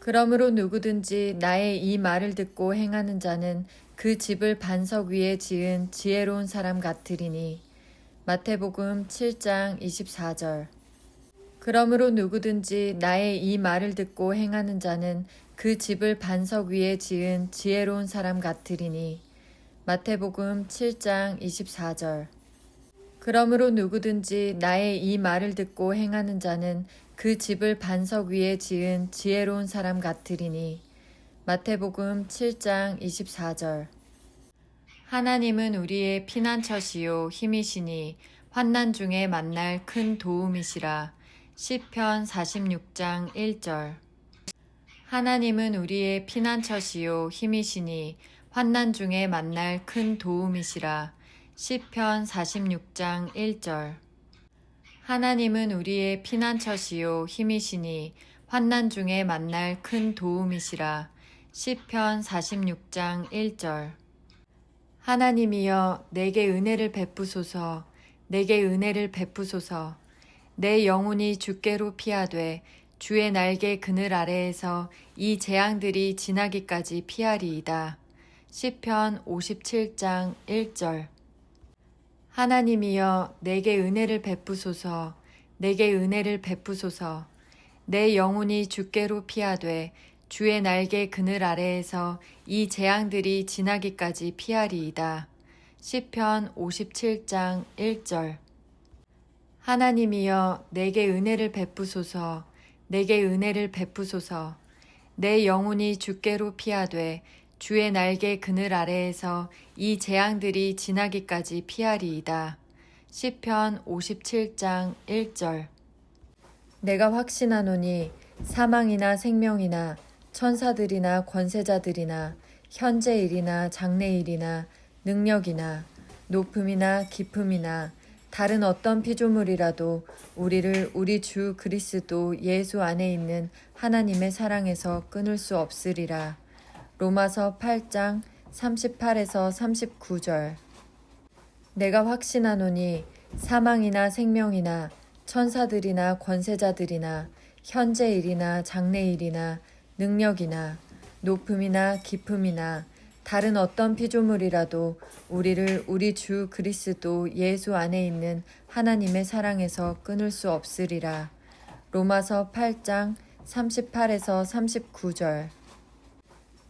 그러므로 누구든지 나의 이 말을 듣고 행하는 자는 그 집을 반석 위에 지은 지혜로운 사람 같으리니. 마태복음 7장 24절. 그러므로 누구든지 나의 이 말을 듣고 행하는 자는 그 집을 반석 위에 지은 지혜로운 사람 같으리니. 마태복음 7장 24절. 그러므로 누구든지 나의 이 말을 듣고 행하는 자는 그 집을 반석 위에 지은 지혜로운 사람 같으리니. 마태복음 7장 24절. 하나님은 우리의 피난처시요 힘이시니 환난 중에 만날 큰 도움이시라. 시편 46장 1절. 하나님은 우리의 피난처시요 힘이시니 환난 중에 만날 큰 도움이시라. 시편 46장 1절. 하나님은 우리의 피난처시요 힘이시니 환난 중에 만날 큰 도움이시라. 시편 46장 1절. 하나님이여 내게 은혜를 베푸소서. 내게 은혜를 베푸소서. 내 영혼이 주께로 피하되 주의 날개 그늘 아래에서 이 재앙들이 지나기까지 피하리이다. 시편 57장 1절. 하나님이여 내게 은혜를 베푸소서. 내게 은혜를 베푸소서. 내 영혼이 주께로 피하되 주의 날개 그늘 아래에서 이 재앙들이 지나기까지 피하리이다. 시편 57장 1절. 하나님이여 내게 은혜를 베푸소서. 내게 은혜를 베푸소서. 내 영혼이 주께로 피하되 주의 날개 그늘 아래에서 이 재앙들이 지나기까지 피하리이다. 시편 57장 1절. 내가 확신하노니 사망이나 생명이나 천사들이나 권세자들이나 현재일이나 장래일이나 능력이나 높음이나 깊음이나 다른 어떤 피조물이라도 우리를 우리 주 그리스도 예수 안에 있는 하나님의 사랑에서 끊을 수 없으리라. 로마서 8장 38에서 39절. 내가 확신하노니 사망이나 생명이나 천사들이나 권세자들이나 현재일이나 장래일이나 능력이나 높음이나 깊음이나 다른 어떤 피조물이라도 우리를 우리 주 그리스도 예수 안에 있는 하나님의 사랑에서 끊을 수 없으리라. 로마서 8장 38에서 39절.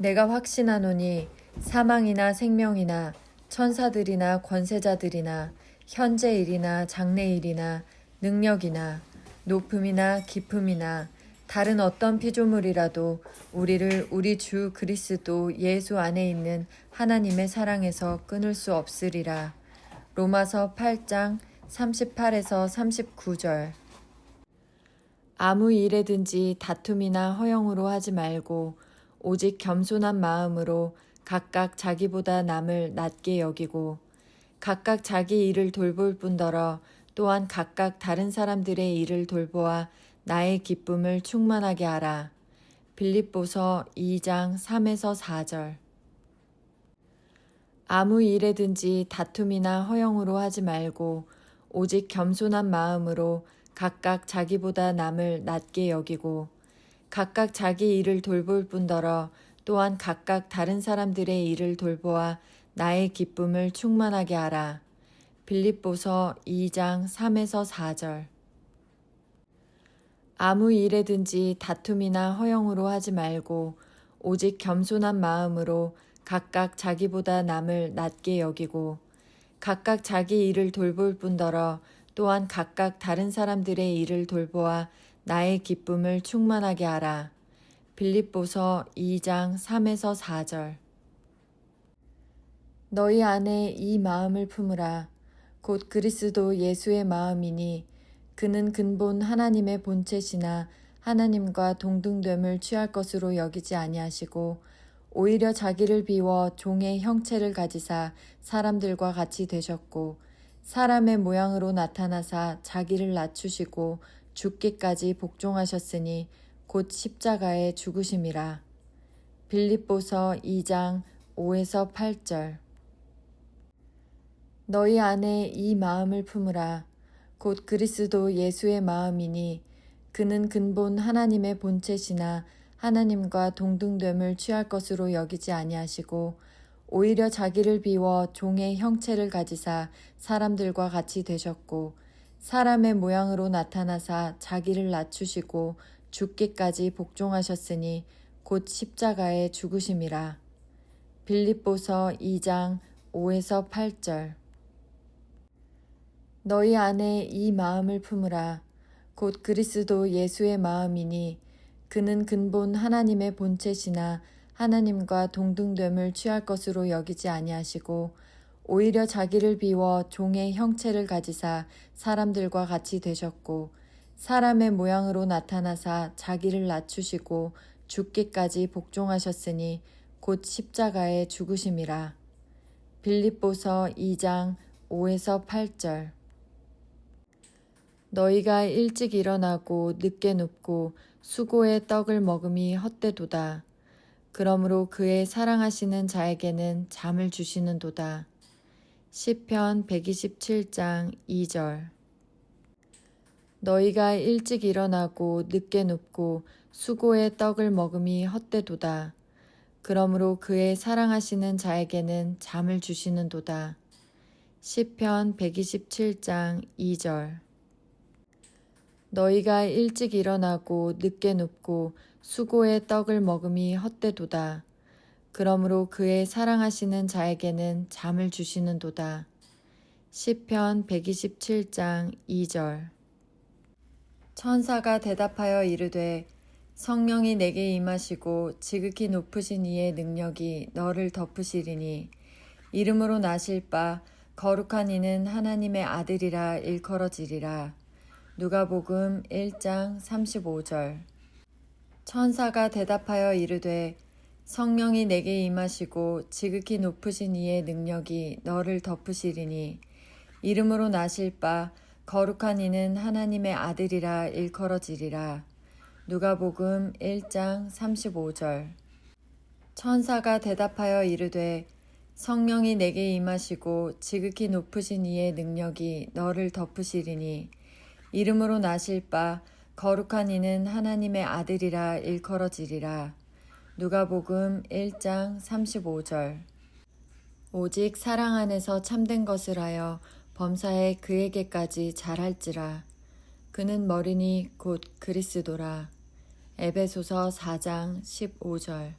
내가 확신하노니 사망이나 생명이나 천사들이나 권세자들이나 현재일이나 장래일이나 능력이나 높음이나 깊음이나 다른 어떤 피조물이라도 우리를 우리 주 그리스도 예수 안에 있는 하나님의 사랑에서 끊을 수 없으리라. 로마서 8장 38에서 39절. 아무 일에든지 다툼이나 허영으로 하지 말고 오직 겸손한 마음으로 각각 자기보다 남을 낮게 여기고 각각 자기 일을 돌볼 뿐더러 또한 각각 다른 사람들의 일을 돌보아 나의 기쁨을 충만하게 하라. 빌립보서 2장 3에서 4절. 아무 일에든지 다툼이나 허영으로 하지 말고 오직 겸손한 마음으로 각각 자기보다 남을 낮게 여기고 각각 자기 일을 돌볼 뿐더러 또한 각각 다른 사람들의 일을 돌보아 나의 기쁨을 충만하게 하라. 빌립보서 2장 3에서 4절. 아무 일에든지 다툼이나 허영으로 하지 말고 오직 겸손한 마음으로 각각 자기보다 남을 낮게 여기고 각각 자기 일을 돌볼 뿐더러 또한 각각 다른 사람들의 일을 돌보아 나의 기쁨을 충만하게 하라. 빌립보서 2장 3에서 4절. 너희 안에 이 마음을 품으라. 곧 그리스도 예수의 마음이니 그는 근본 하나님의 본체시나 하나님과 동등됨을 취할 것으로 여기지 아니하시고 오히려 자기를 비워 종의 형체를 가지사 사람들과 같이 되셨고 사람의 모양으로 나타나사 자기를 낮추시고 죽기까지 복종하셨으니 곧 십자가에 죽으심이라. 빌립보서 2장 5에서 8절. 너희 안에 이 마음을 품으라. 곧 그리스도 예수의 마음이니 그는 근본 하나님의 본체시나 하나님과 동등됨을 취할 것으로 여기지 아니하시고 오히려 자기를 비워 종의 형체를 가지사 사람들과 같이 되셨고 사람의 모양으로 나타나사 자기를 낮추시고 죽기까지 복종하셨으니 곧 십자가에 죽으심이라. 빌립보서 2장 5에서 8절. 너희 안에 이 마음을 품으라. 곧 그리스도 예수의 마음이니 그는 근본 하나님의 본체시나 하나님과 동등됨을 취할 것으로 여기지 아니하시고 오히려 자기를 비워 종의 형체를 가지사 사람들과 같이 되셨고 사람의 모양으로 나타나사 자기를 낮추시고 죽기까지 복종하셨으니 곧 십자가에 죽으심이라. 빌립보서 2장 5에서 8절. 너희가 일찍 일어나고 늦게 눕고 수고의 떡을 먹음이 헛되도다. 그러므로 그의 사랑하시는 자에게는 잠을 주시는도다. 시편 127장 2절. 너희가 일찍 일어나고 늦게 눕고 수고의 떡을 먹음이 헛되도다. 그러므로 그의 사랑하시는 자에게는 잠을 주시는도다. 시편 127장 2절. 너희가 일찍 일어나고 늦게 눕고 수고의 떡을 먹음이 헛되도다. 그러므로 그의 사랑하시는 자에게는 잠을 주시는도다. 시편 127장 2절. 천사가 대답하여 이르되 성령이 내게 임하시고 지극히 높으신 이의 능력이 너를 덮으시리니 이름으로 나실 바 거룩한 이는 하나님의 아들이라 일컬어지리라. 누가복음 1장 35절. 천사가 대답하여 이르되 성령이 내게 임하시고 지극히 높으신 이의 능력이 너를 덮으시리니 이름으로 나실 바 거룩한 이는 하나님의 아들이라 일컬어지리라. 누가복음 1장 35절. 천사가 대답하여 이르되 성령이 내게 임하시고 지극히 높으신 이의 능력이 너를 덮으시리니 이름으로 나실 바 거룩한 이는 하나님의 아들이라 일컬어지리라. 누가복음 1장 35절. 오직 사랑 안에서 참된 것을 하여 범사에 그에게까지 잘할지라. 그는 머리니 곧 그리스도라. 에베소서 4장 15절.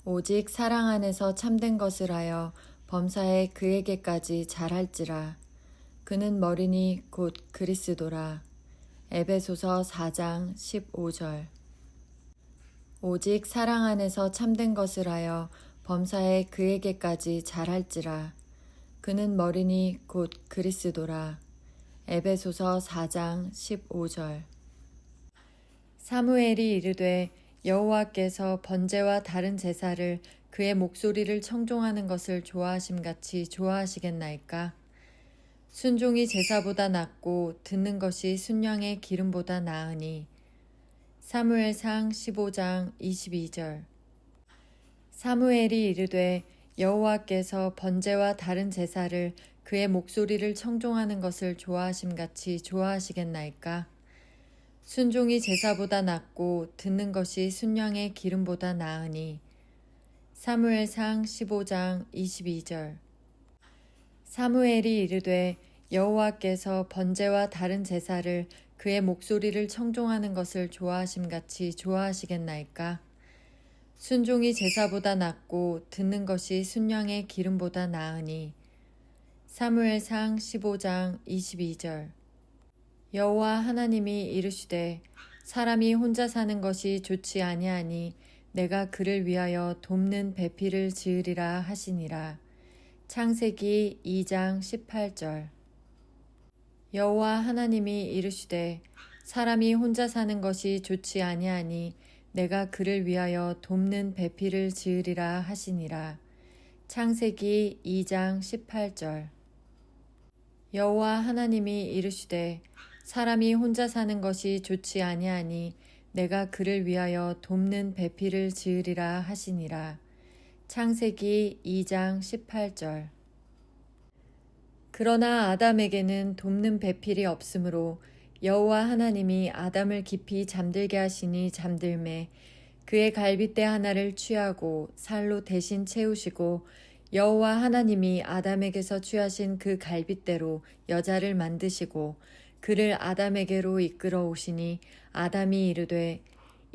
오직 사랑 안에서 참된 것을 하여 범사에 그에게까지 잘할지라. 그는 머리니 곧 그리스도라. 에베소서 4장 15절. 오직 사랑 안에서 참된 것을 하여 범사에 그에게까지 잘할지라. 그는 머리니 곧 그리스도라. 에베소서 4장 15절. 사무엘이 이르되 여호와께서 번제와 다른 제사를 그의 목소리를 청종하는 것을 좋아하심같이 좋아하시겠나이까? 순종이 제사보다 낫고 듣는 것이 순양의 기름보다 나으니. 사무엘상 15장 22절. 사무엘이 이르되 여호와께서 번제와 다른 제사를 그의 목소리를 청종하는 것을 좋아하심같이 좋아하시겠나이까? 순종이 제사보다 낫고 듣는 것이 순양의 기름보다 나으니. 사무엘상 15장 22절. 사무엘이 이르되 여호와께서 번제와 다른 제사를 그의 목소리를 청종하는 것을 좋아하심같이 좋아하시겠나이까? 순종이 제사보다 낫고 듣는 것이 순양의 기름보다 나으니. 사무엘상 15장 22절. 여호와 하나님이 이르시되 사람이 혼자 사는 것이 좋지 아니하니 내가 그를 위하여 돕는 배필을 지으리라 하시니라. 창세기 2장 18절. 여호와 하나님이 이르시되 사람이 혼자 사는 것이 좋지 아니하니 내가 그를 위하여 돕는 배필을 지으리라 하시니라. 창세기 2장 18절. 여호와 하나님이 이르시되 사람이 혼자 사는 것이 좋지 아니하니 내가 그를 위하여 돕는 배필을 지으리라 하시니라. 창세기 2장 18절. 그러나 아담에게는 돕는 배필이 없으므로 여호와 하나님이 아담을 깊이 잠들게 하시니 잠들매 그의 갈빗대 하나를 취하고 살로 대신 채우시고 여호와 하나님이 아담에게서 취하신 그 갈빗대로 여자를 만드시고 그를 아담에게로 이끌어 오시니 아담이 이르되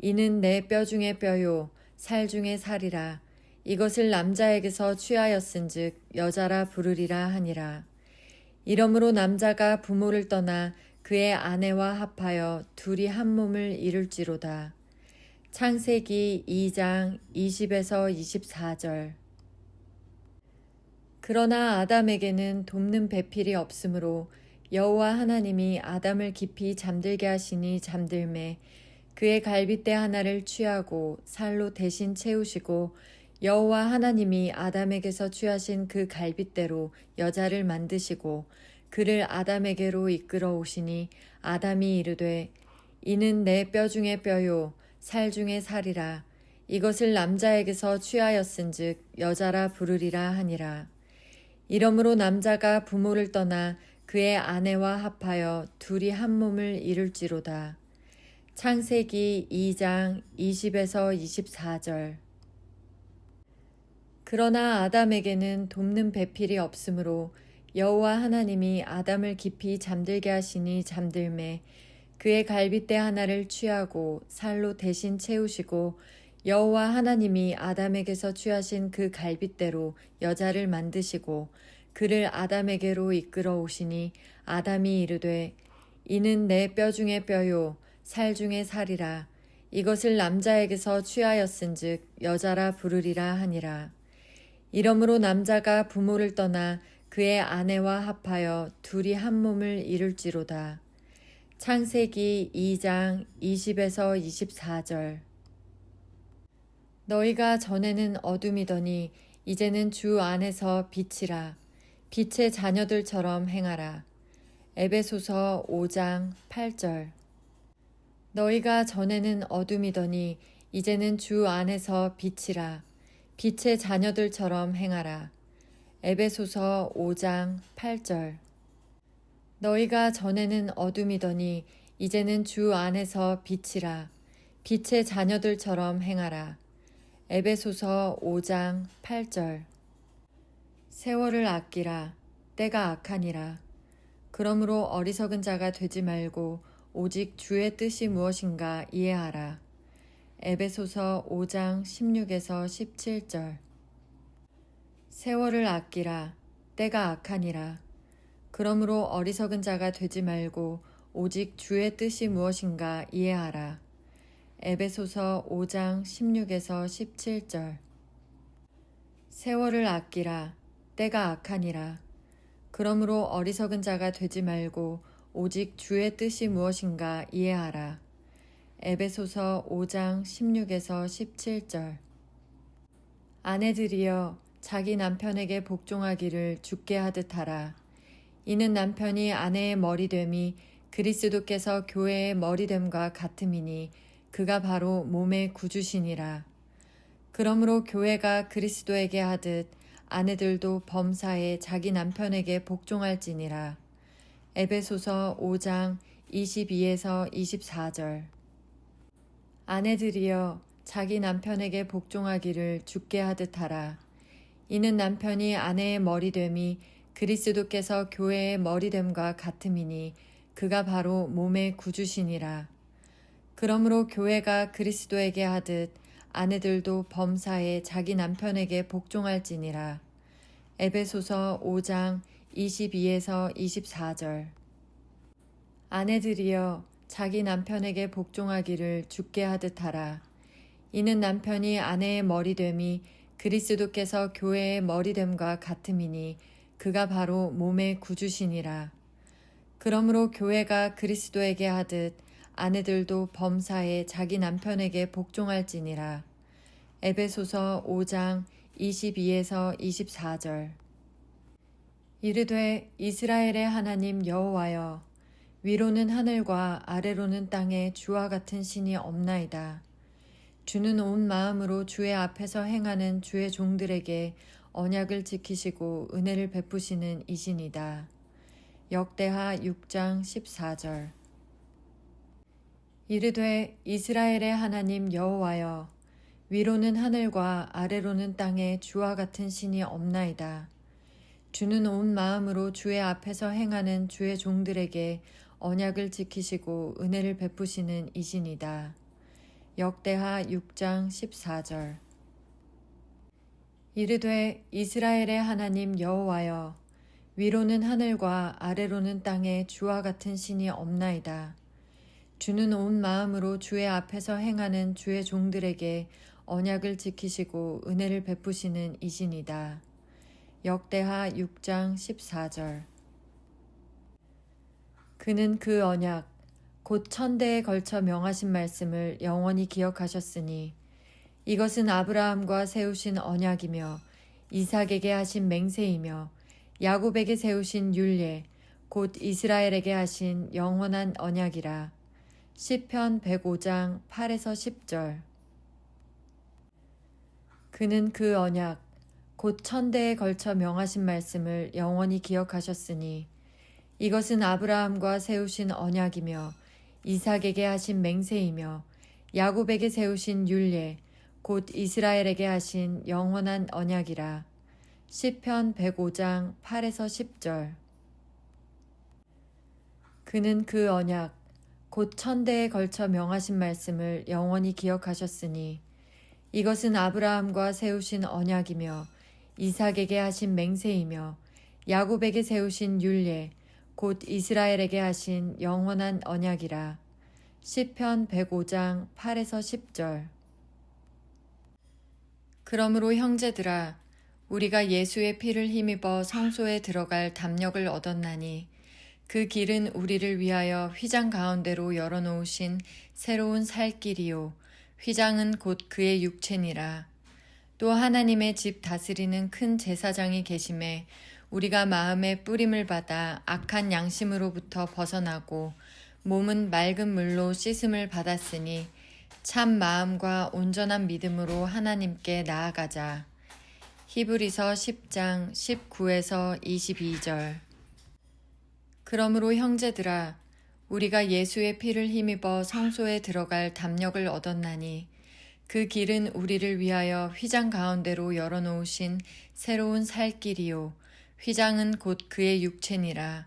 이는 내 뼈 중에 뼈요 살 중에 살이라 이것을 남자에게서 취하였은즉 여자라 부르리라 하니라. 이러므로 남자가 부모를 떠나 그의 아내와 합하여 둘이 한 몸을 이룰지로다. 창세기 2장 20에서 24절. 그러나 아담에게는 돕는 배필이 없으므로 여호와 하나님이 아담을 깊이 잠들게 하시니 잠들매 그의 갈빗대 하나를 취하고 살로 대신 채우시고 여호와 하나님이 아담에게서 취하신 그 갈빗대로 여자를 만드시고 그를 아담에게로 이끌어 오시니 아담이 이르되 이는 내 뼈 중에 뼈요 살 중에 살이라 이것을 남자에게서 취하였은즉 여자라 부르리라 하니라. 이러므로 남자가 부모를 떠나 그의 아내와 합하여 둘이 한 몸을 이룰지로다. 창세기 2장 20에서 24절. 그러나 아담에게는 돕는 배필이 없으므로 여호와 하나님이 아담을 깊이 잠들게 하시니 잠들매 그의 갈빗대 하나를 취하고 살로 대신 채우시고 여호와 하나님이 아담에게서 취하신 그 갈빗대로 여자를 만드시고 그를 아담에게로 이끌어 오시니 아담이 이르되 이는 내 뼈 중에 뼈요 살 중에 살이라 이것을 남자에게서 취하였은즉 여자라 부르리라 하니라. 이러므로 남자가 부모를 떠나 그의 아내와 합하여 둘이 한 몸을 이룰지로다. 창세기 2장 20에서 24절. 너희가 전에는 어둠이더니 이제는 주 안에서 빛이라. 빛의 자녀들처럼 행하라. 에베소서 5장 8절. 너희가 전에는 어둠이더니 이제는 주 안에서 빛이라. 빛의 자녀들처럼 행하라. 에베소서 5장 8절. 너희가 전에는 어둠이더니 이제는 주 안에서 빛이라. 빛의 자녀들처럼 행하라. 에베소서 5장 8절. 세월을 아끼라. 때가 악하니라. 그러므로 어리석은 자가 되지 말고 오직 주의 뜻이 무엇인가 이해하라. 에베소서 5장 16에서 17절. 세월을 아끼라. 때가 악하니라. 그러므로 어리석은 자가 되지 말고 오직 주의 뜻이 무엇인가 이해하라. 에베소서 5장 16에서 17절. 세월을 아끼라. 때가 악하니라. 그러므로 어리석은 자가 되지 말고 오직 주의 뜻이 무엇인가 이해하라. 에베소서 5장 16에서 17절. 아내들이여 자기 남편에게 복종하기를 주께 하듯 하라. 이는 남편이 아내의 머리됨이 그리스도께서 교회의 머리됨과 같음이니 그가 바로 몸의 구주시니라. 그러므로 교회가 그리스도에게 하듯 아내들도 범사에 자기 남편에게 복종할지니라. 에베소서 5장 22에서 24절. 아내들이여 자기 남편에게 복종하기를 주께 하듯 하라. 이는 남편이 아내의 머리됨이 그리스도께서 교회의 머리됨과 같음이니 그가 바로 몸의 구주시니라. 그러므로 교회가 그리스도에게 하듯 아내들도 범사에 자기 남편에게 복종할지니라. 에베소서 5장 22에서 24절. 아내들이여 자기 남편에게 복종하기를 주께 하듯 하라. 이는 남편이 아내의 머리됨이 그리스도께서 교회의 머리됨과 같음이니 그가 바로 몸의 구주시니라. 그러므로 교회가 그리스도에게 하듯 아내들도 범사에 자기 남편에게 복종할지니라. 에베소서 5장 22에서 24절. 이르되 이스라엘의 하나님 여호와여 위로는 하늘과 아래로는 땅에 주와 같은 신이 없나이다. 주는 온 마음으로 주의 앞에서 행하는 주의 종들에게 언약을 지키시고 은혜를 베푸시는 이신이다. 역대하 6장 14절. 이르되 이스라엘의 하나님 여호와여, 위로는 하늘과 아래로는 땅에 주와 같은 신이 없나이다. 주는 온 마음으로 주의 앞에서 행하는 주의 종들에게 언약을 지키시고 은혜를 베푸시는 이신이다. 역대하 6장 14절. 이르되 이스라엘의 하나님 여호와여, 위로는 하늘과 아래로는 땅에 주와 같은 신이 없나이다. 주는 온 마음으로 주의 앞에서 행하는 주의 종들에게 언약을 지키시고 은혜를 베푸시는 이신이다. 역대하 6장 14절. 그는 그 언약 곧 천대에 걸쳐 명하신 말씀을 영원히 기억하셨으니 이것은 아브라함과 세우신 언약이며 이삭에게 하신 맹세이며 야곱에게 세우신 율례 곧 이스라엘에게 하신 영원한 언약이라. 시편 105장 8에서 10절. 그는 그 언약 곧 천대에 걸쳐 명하신 말씀을 영원히 기억하셨으니 이것은 아브라함과 세우신 언약이며 이삭에게 하신 맹세이며 야곱에게 세우신 율례 곧 이스라엘에게 하신 영원한 언약이라. 시편 105장 8에서 10절. 그는 그 언약 곧 천대에 걸쳐 명하신 말씀을 영원히 기억하셨으니 이것은 아브라함과 세우신 언약이며 이삭에게 하신 맹세이며 야곱에게 세우신 율례 곧 이스라엘에게 하신 영원한 언약이라. 시편 105장 8에서 10절. 그러므로 형제들아, 우리가 예수의 피를 힘입어 성소에 들어갈 담력을 얻었나니 그 길은 우리를 위하여 휘장 가운데로 열어놓으신 새로운 살 길이요 휘장은 곧 그의 육체니라. 또 하나님의 집 다스리는 큰 제사장이 계심에 우리가 마음의 뿌림을 받아 악한 양심으로부터 벗어나고 몸은 맑은 물로 씻음을 받았으니 참 마음과 온전한 믿음으로 하나님께 나아가자. 히브리서 10장 19에서 22절. 그러므로 형제들아, 우리가 예수의 피를 힘입어 성소에 들어갈 담력을 얻었나니 그 길은 우리를 위하여 휘장 가운데로 열어놓으신 새로운 살 길이요 휘장은 곧 그의 육체니라.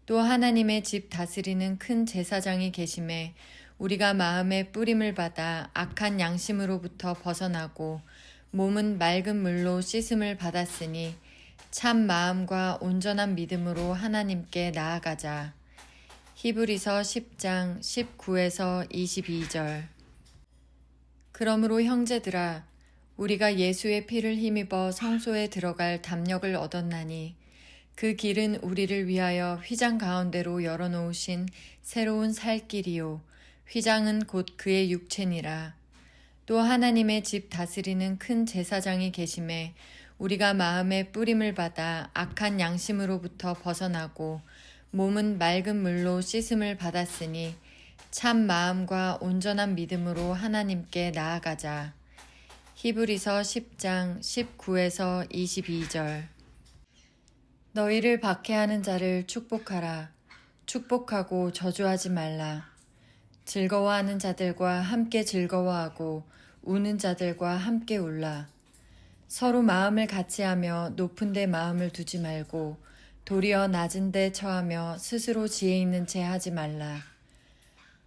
또 하나님의 집 다스리는 큰 제사장이 계심에 우리가 마음의 뿌림을 받아 악한 양심으로부터 벗어나고 몸은 맑은 물로 씻음을 받았으니 참 마음과 온전한 믿음으로 하나님께 나아가자. 히브리서 10장 19에서 22절. 그러므로 형제들아, 우리가 예수의 피를 힘입어 성소에 들어갈 담력을 얻었나니 그 길은 우리를 위하여 휘장 가운데로 열어놓으신 새로운 살 길이요 휘장은 곧 그의 육체니라. 또 하나님의 집 다스리는 큰 제사장이 계심에 우리가 마음의 뿌림을 받아 악한 양심으로부터 벗어나고 몸은 맑은 물로 씻음을 받았으니 참 마음과 온전한 믿음으로 하나님께 나아가자. 히브리서 10장 19에서 22절. 너희를 박해하는 자를 축복하라. 축복하고 저주하지 말라. 즐거워하는 자들과 함께 즐거워하고 우는 자들과 함께 울라. 서로 마음을 같이하며 높은 데 마음을 두지 말고 도리어 낮은 데 처하며 스스로 지혜 있는 채 하지 말라.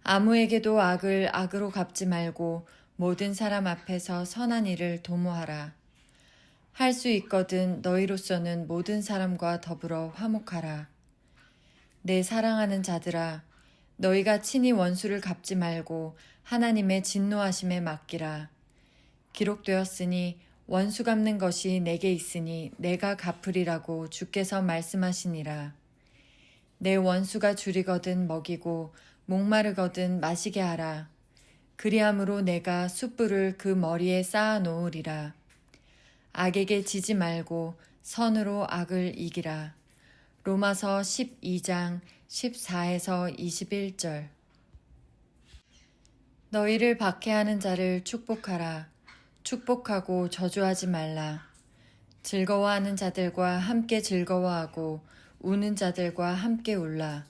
아무에게도 악을 악으로 갚지 말고 모든 사람 앞에서 선한 일을 도모하라. 할 수 있거든 너희로서는 모든 사람과 더불어 화목하라. 내 사랑하는 자들아, 너희가 친히 원수를 갚지 말고 하나님의 진노하심에 맡기라. 기록되었으니 원수 갚는 것이 내게 있으니 내가 갚으리라고 주께서 말씀하시니라. 내 원수가 줄이거든 먹이고 목마르거든 마시게 하라. 그리함으로 내가 숯불을 그 머리에 쌓아 놓으리라. 악에게 지지 말고 선으로 악을 이기라. 로마서 12장 14에서 21절. 너희를 박해하는 자를 축복하라. 축복하고 저주하지 말라. 즐거워하는 자들과 함께 즐거워하고 우는 자들과 함께 울라.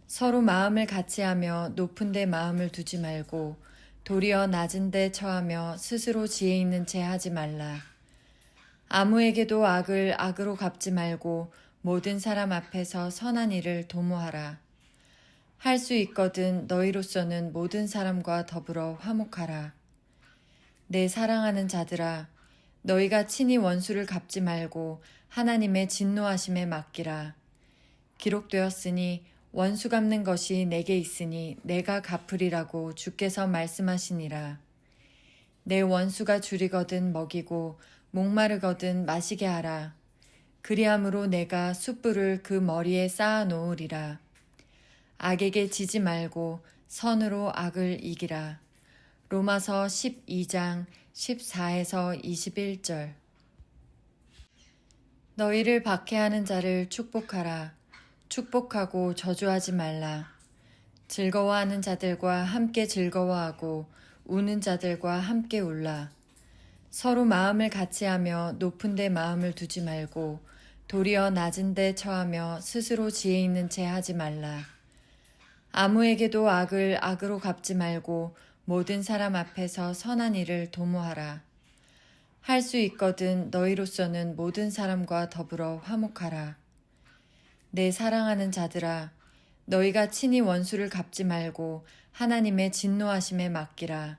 서로 마음을 같이하며 높은 데 마음을 두지 말고 도리어 낮은 데 처하며 스스로 지혜 있는 채 하지 말라. 아무에게도 악을 악으로 갚지 말고 모든 사람 앞에서 선한 일을 도모하라. 할 수 있거든 너희로서는 모든 사람과 더불어 화목하라. 내 사랑하는 자들아, 너희가 친히 원수를 갚지 말고 하나님의 진노하심에 맡기라. 기록되었으니 원수 갚는 것이 내게 있으니 내가 갚으리라고 주께서 말씀하시니라. 내 원수가 줄이거든 먹이고 목마르거든 마시게 하라. 그리함으로 내가 숯불을 그 머리에 쌓아 놓으리라. 악에게 지지 말고 선으로 악을 이기라. 로마서 12장 14에서 21절. 너희를 박해하는 자를 축복하라. 축복하고 저주하지 말라. 즐거워하는 자들과 함께 즐거워하고 우는 자들과 함께 울라. 서로 마음을 같이하며 높은 데 마음을 두지 말고 도리어 낮은 데 처하며 스스로 지혜 있는 채 하지 말라. 아무에게도 악을 악으로 갚지 말고 모든 사람 앞에서 선한 일을 도모하라. 할 수 있거든 너희로서는 모든 사람과 더불어 화목하라. 내 사랑하는 자들아, 너희가 친히 원수를 갚지 말고 하나님의 진노하심에 맡기라.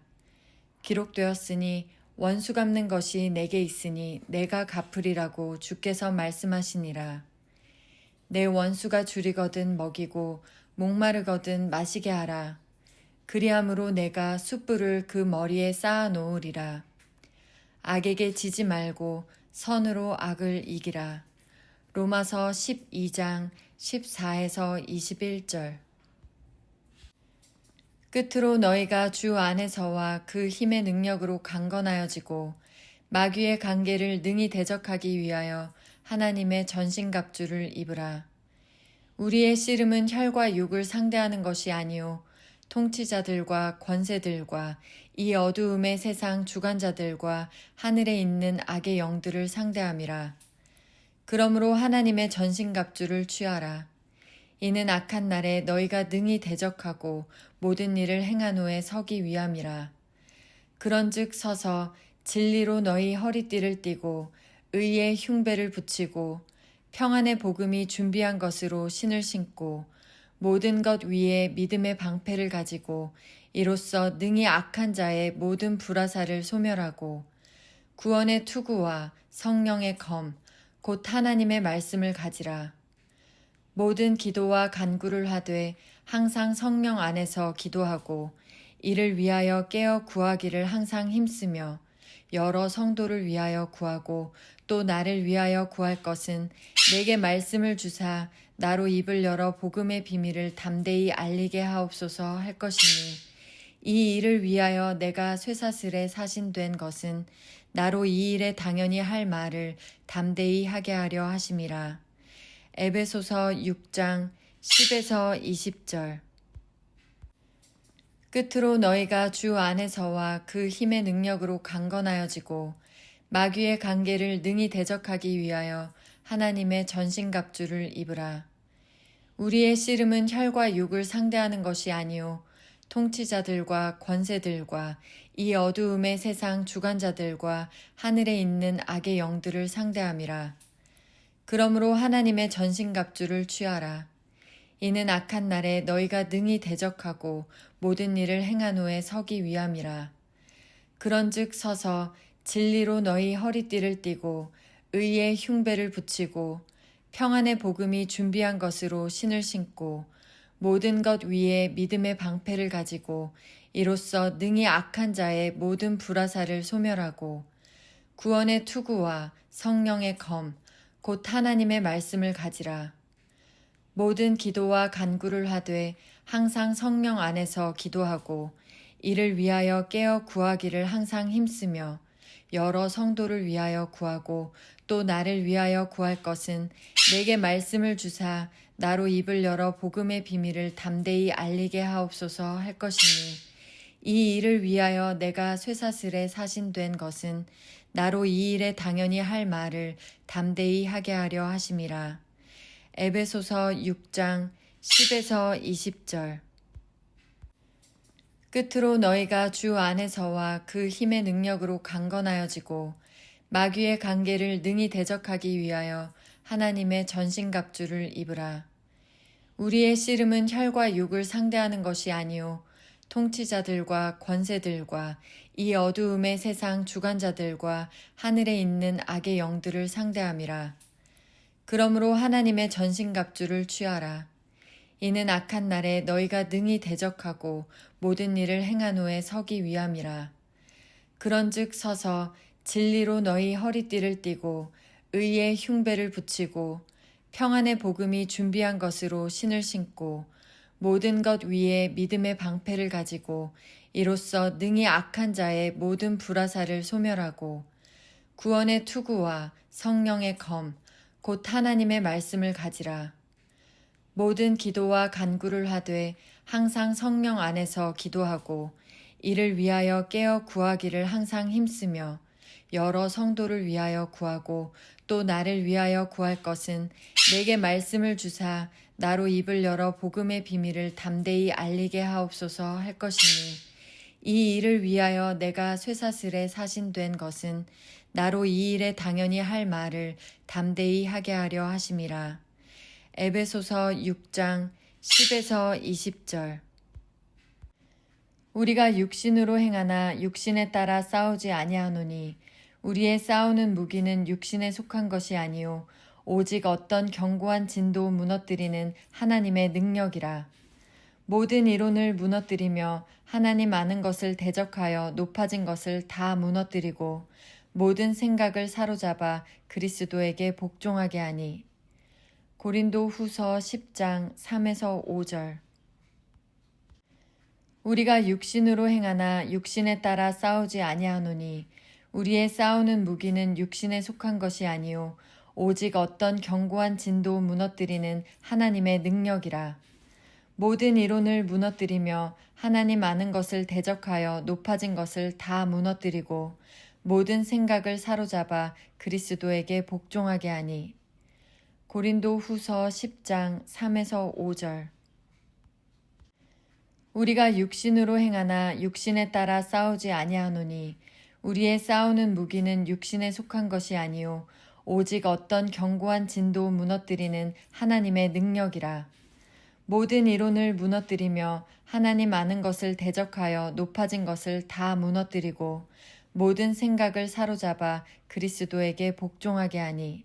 기록되었으니 원수 갚는 것이 내게 있으니 내가 갚으리라고 주께서 말씀하시니라. 내 원수가 줄이거든 먹이고 목마르거든 마시게 하라. 그리함으로 내가 숯불을 그 머리에 쌓아 놓으리라. 악에게 지지 말고 선으로 악을 이기라. 로마서 12장 14에서 21절. 끝으로 너희가 주 안에서와 그 힘의 능력으로 강건하여지고 마귀의 관계를 능히 대적하기 위하여 하나님의 전신갑주를 입으라. 우리의 씨름은 혈과 육을 상대하는 것이 아니요 통치자들과 권세들과 이 어두움의 세상 주관자들과 하늘에 있는 악의 영들을 상대함이라. 그러므로 하나님의 전신갑주를 취하라. 이는 악한 날에 너희가 능히 대적하고 모든 일을 행한 후에 서기 위함이라. 그런즉 서서 진리로 너희 허리띠를 띠고 의의 흉배를 붙이고 평안의 복음이 준비한 것으로 신을 신고 모든 것 위에 믿음의 방패를 가지고 이로써 능히 악한 자의 모든 불화살을 소멸하고 구원의 투구와 성령의 검 곧 하나님의 말씀을 가지라. 모든 기도와 간구를 하되 항상 성령 안에서 기도하고 이를 위하여 깨어 구하기를 항상 힘쓰며 여러 성도를 위하여 구하고 또 나를 위하여 구할 것은 내게 말씀을 주사 나로 입을 열어 복음의 비밀을 담대히 알리게 하옵소서 할 것이니 이 일을 위하여 내가 쇠사슬에 사신된 것은 나로 이 일에 당연히 할 말을 담대히 하게 하려 하심이라. 에베소서 6장 10에서 20절. 끝으로 너희가 주 안에서와 그 힘의 능력으로 강건하여지고 마귀의 관계를 능히 대적하기 위하여 하나님의 전신갑주를 입으라. 우리의 씨름은 혈과 육을 상대하는 것이 아니요 통치자들과 권세들과 이 어두움의 세상 주관자들과 하늘에 있는 악의 영들을 상대함이라. 그러므로 하나님의 전신갑주를 취하라. 이는 악한 날에 너희가 능히 대적하고 모든 일을 행한 후에 서기 위함이라. 그런즉 서서 진리로 너희 허리띠를 띠고 의의 흉배를 붙이고 평안의 복음이 준비한 것으로 신을 신고 모든 것 위에 믿음의 방패를 가지고 이로써 능히 악한 자의 모든 불화살을 소멸하고 구원의 투구와 성령의 검 곧 하나님의 말씀을 가지라. 모든 기도와 간구를 하되 항상 성령 안에서 기도하고 이를 위하여 깨어 구하기를 항상 힘쓰며 여러 성도를 위하여 구하고 또 나를 위하여 구할 것은 내게 말씀을 주사 나로 입을 열어 복음의 비밀을 담대히 알리게 하옵소서 할 것이니 이 일을 위하여 내가 쇠사슬에 사신된 것은 나로 이 일에 당연히 할 말을 담대히 하게 하려 하심이라. 에베소서 6장 10에서 20절. 끝으로 너희가 주 안에서와 그 힘의 능력으로 강건하여지고 마귀의 관계를 능히 대적하기 위하여 하나님의 전신갑주를 입으라. 우리의 씨름은 혈과 육을 상대하는 것이 아니요 통치자들과 권세들과 이 어두움의 세상 주관자들과 하늘에 있는 악의 영들을 상대함이라. 그러므로 하나님의 전신갑주를 취하라. 이는 악한 날에 너희가 능히 대적하고 모든 일을 행한 후에 서기 위함이라. 그런즉 서서 진리로 너희 허리띠를 띠고 의의 흉배를 붙이고 평안의 복음이 준비한 것으로 신을 신고 모든 것 위에 믿음의 방패를 가지고 이로써 능히 악한 자의 모든 불화살을 소멸하고 구원의 투구와 성령의 검 곧 하나님의 말씀을 가지라. 모든 기도와 간구를 하되 항상 성령 안에서 기도하고 이를 위하여 깨어 구하기를 항상 힘쓰며 여러 성도를 위하여 구하고 또 나를 위하여 구할 것은 내게 말씀을 주사 나로 입을 열어 복음의 비밀을 담대히 알리게 하옵소서 할 것이니 이 일을 위하여 내가 쇠사슬에 사신된 것은 나로 이 일에 당연히 할 말을 담대히 하게 하려 하심이라. 에베소서 6장 10에서 20절. 우리가 육신으로 행하나 육신에 따라 싸우지 아니하노니 우리의 싸우는 무기는 육신에 속한 것이 아니요 오직 어떤 견고한 진도 무너뜨리는 하나님의 능력이라. 모든 이론을 무너뜨리며 하나님 아는 것을 대적하여 높아진 것을 다 무너뜨리고 모든 생각을 사로잡아 그리스도에게 복종하게 하니. 고린도 후서 10장 3에서 5절. 우리가 육신으로 행하나 육신에 따라 싸우지 아니하노니 우리의 싸우는 무기는 육신에 속한 것이 아니요 오직 어떤 견고한 진도 무너뜨리는 하나님의 능력이라. 모든 이론을 무너뜨리며 하나님 아는 것을 대적하여 높아진 것을 다 무너뜨리고 모든 생각을 사로잡아 그리스도에게 복종하게 하니. 고린도 후서 10장 3에서 5절. 우리가 육신으로 행하나 육신에 따라 싸우지 아니하노니 우리의 싸우는 무기는 육신에 속한 것이 아니요 오직 어떤 견고한 진도 무너뜨리는 하나님의 능력이라. 모든 이론을 무너뜨리며 하나님 아는 것을 대적하여 높아진 것을 다 무너뜨리고 모든 생각을 사로잡아 그리스도에게 복종하게 하니.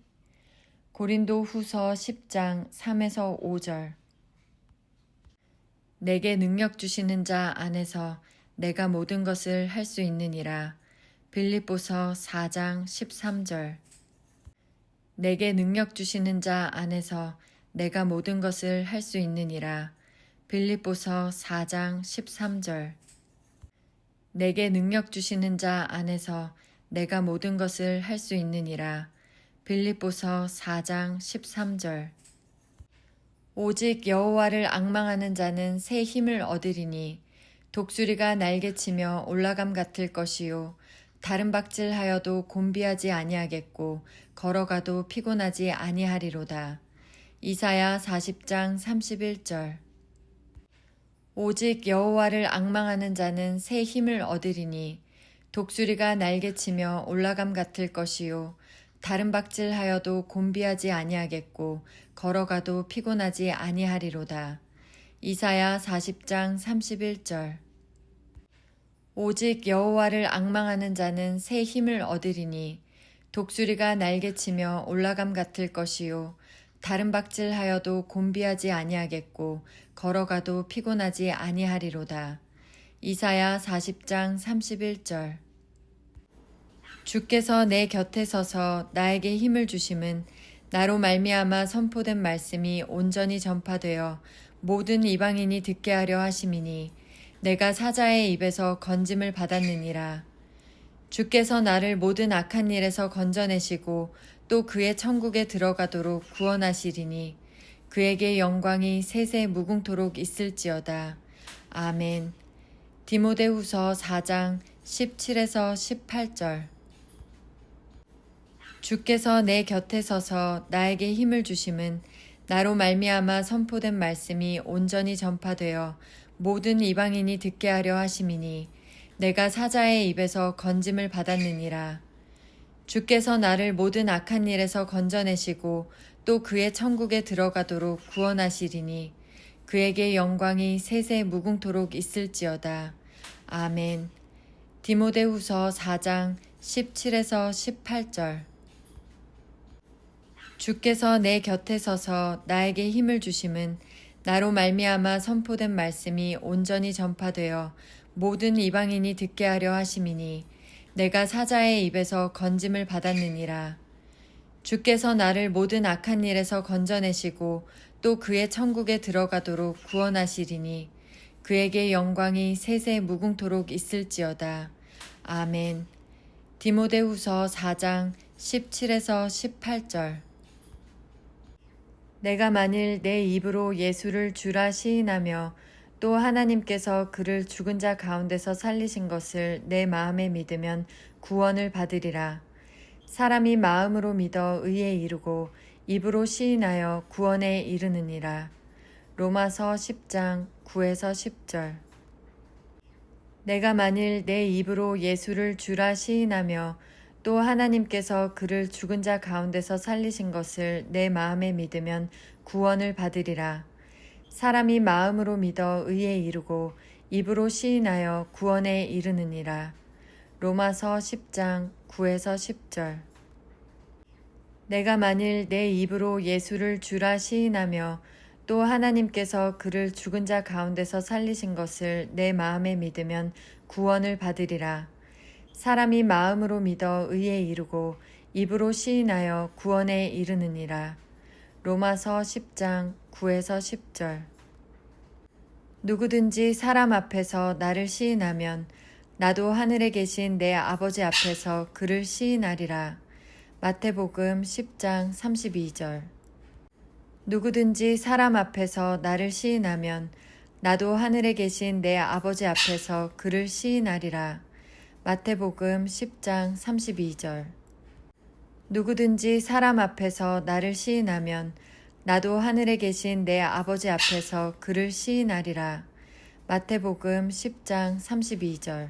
고린도 후서 10장 3에서 5절. 내게 능력 주시는 자 안에서 내가 모든 것을 할 수 있느니라. 빌립보서 4장 13절. 내게 능력 주시는 자 안에서 내가 모든 것을 할 수 있느니라. 빌립보서 4장 13절. 내게 능력 주시는 자 안에서 내가 모든 것을 할 수 있느니라. 빌립보서 4장 13절. 오직 여호와를 앙망하는 자는 새 힘을 얻으리니 독수리가 날개치며 올라감 같을 것이요 다른 박질하여도 곤비하지 아니하겠고 걸어가도 피곤하지 아니하리로다. 이사야 40장 31절. 오직 여호와를 앙망하는 자는 새 힘을 얻으리니 독수리가 날개치며 올라감 같을 것이요 다른 박질하여도 곤비하지 아니하겠고 걸어가도 피곤하지 아니하리로다. 이사야 40장 31절. 오직 여호와를 앙망하는 자는 새 힘을 얻으리니 독수리가 날개치며 올라감 같을 것이요 다른 박질하여도 곤비하지 아니하겠고 걸어가도 피곤하지 아니하리로다. 이사야 40장 31절. 주께서 내 곁에 서서 나에게 힘을 주심은 나로 말미암아 선포된 말씀이 온전히 전파되어 모든 이방인이 듣게 하려 하심이니 내가 사자의 입에서 건짐을 받았느니라. 주께서 나를 모든 악한 일에서 건져내시고 또 그의 천국에 들어가도록 구원하시리니 그에게 영광이 세세 무궁토록 있을지어다. 아멘. 디모데후서 4장 17에서 18절. 주께서 내 곁에 서서 나에게 힘을 주심은 나로 말미암아 선포된 말씀이 온전히 전파되어 모든 이방인이 듣게 하려 하심이니 내가 사자의 입에서 건짐을 받았느니라. 주께서 나를 모든 악한 일에서 건져내시고 또 그의 천국에 들어가도록 구원하시리니 그에게 영광이 세세 무궁토록 있을지어다. 아멘. 디모데후서 4장 17에서 18절. 주께서 내 곁에 서서 나에게 힘을 주심은 나로 말미암아 선포된 말씀이 온전히 전파되어 모든 이방인이 듣게 하려 하심이니 내가 사자의 입에서 건짐을 받았느니라. 주께서 나를 모든 악한 일에서 건져내시고 또 그의 천국에 들어가도록 구원하시리니 그에게 영광이 세세 무궁토록 있을지어다. 아멘. 디모데후서 4장 17에서 18절. 내가 만일 내 입으로 예수를 주라 시인하며 또 하나님께서 그를 죽은 자 가운데서 살리신 것을 내 마음에 믿으면 구원을 받으리라. 사람이 마음으로 믿어 의에 이르고 입으로 시인하여 구원에 이르느니라. 로마서 10장 9에서 10절. 내가 만일 내 입으로 예수를 주라 시인하며 또 하나님께서 그를 죽은 자 가운데서 살리신 것을 내 마음에 믿으면 구원을 받으리라. 사람이 마음으로 믿어 의에 이르고 입으로 시인하여 구원에 이르느니라. 로마서 10장 9에서 10절. 내가 만일 내 입으로 예수를 주라 시인하며 또 하나님께서 그를 죽은 자 가운데서 살리신 것을 내 마음에 믿으면 구원을 받으리라. 사람이 마음으로 믿어 의에 이르고 입으로 시인하여 구원에 이르느니라. 로마서 10장 9에서 10절. 누구든지 사람 앞에서 나를 시인하면 나도 하늘에 계신 내 아버지 앞에서 그를 시인하리라. 마태복음 10장 32절. 누구든지 사람 앞에서 나를 시인하면 나도 하늘에 계신 내 아버지 앞에서 그를 시인하리라. 마태복음 10장 32절. 누구든지 사람 앞에서 나를 시인하면 나도 하늘에 계신 내 아버지 앞에서 그를 시인하리라. 마태복음 10장 32절.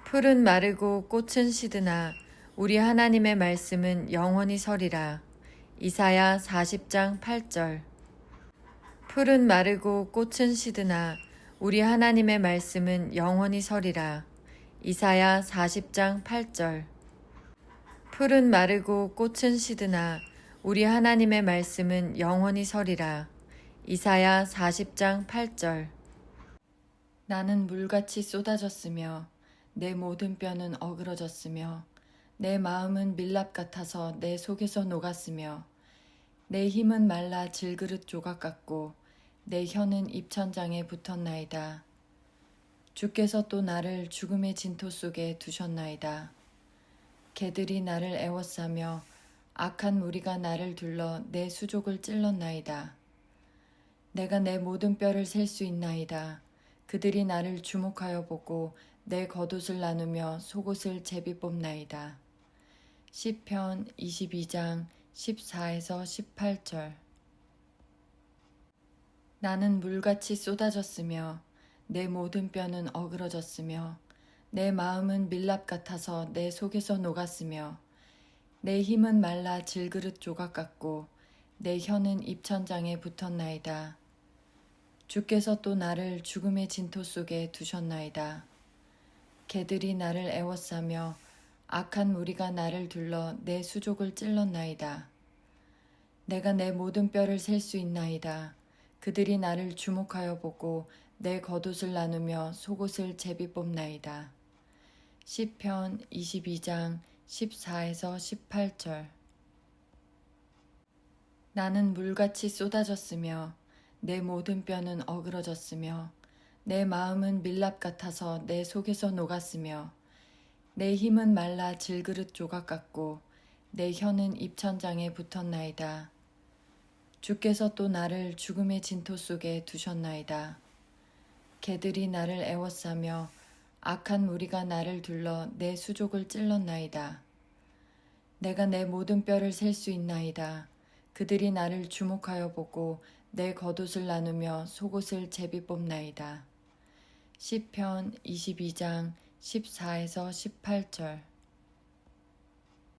풀은 마르고 꽃은 시드나 우리 하나님의 말씀은 영원히 서리라. 이사야 40장 8절. 풀은 마르고 꽃은 시드나 우리 하나님의 말씀은 영원히 서리라. 이사야 40장 8절. 풀은 마르고 꽃은 시드나 우리 하나님의 말씀은 영원히 서리라. 이사야 40장 8절. 나는 물같이 쏟아졌으며 내 모든 뼈는 어그러졌으며 내 마음은 밀랍 같아서 내 속에서 녹았으며 내 힘은 말라 질그릇 조각 같고 내 혀는 입천장에 붙었나이다. 주께서 또 나를 죽음의 진토 속에 두셨나이다. 개들이 나를 애워싸며 악한 무리가 나를 둘러 내 수족을 찔렀나이다. 내가 내 모든 뼈를 셀 수 있나이다. 그들이 나를 주목하여 보고 내 겉옷을 나누며 속옷을 제비 뽑나이다. 시편 22장 14에서 18절. 나는 물같이 쏟아졌으며 내 모든 뼈는 어그러졌으며 내 마음은 밀랍 같아서 내 속에서 녹았으며 내 힘은 말라 질그릇 조각 같고 내 혀는 입천장에 붙었나이다. 주께서 또 나를 죽음의 진토 속에 두셨나이다. 개들이 나를 애워싸며 악한 무리가 나를 둘러 내 수족을 찔렀나이다. 내가 내 모든 뼈를 셀 수 있나이다. 그들이 나를 주목하여 보고 내 겉옷을 나누며 속옷을 제비 뽑나이다. 시편 22장 14에서 18절. 나는 물같이 쏟아졌으며 내 모든 뼈는 어그러졌으며 내 마음은 밀랍 같아서 내 속에서 녹았으며 내 힘은 말라 질그릇 조각 같고 내 혀는 입천장에 붙었나이다. 주께서 또 나를 죽음의 진토 속에 두셨나이다. 개들이 나를 애워싸며 악한 무리가 나를 둘러 내 수족을 찔렀나이다. 내가 내 모든 뼈를 셀 수 있나이다. 그들이 나를 주목하여 보고 내 겉옷을 나누며 속옷을 제비 뽑나이다. 시편 22장 14에서 18절.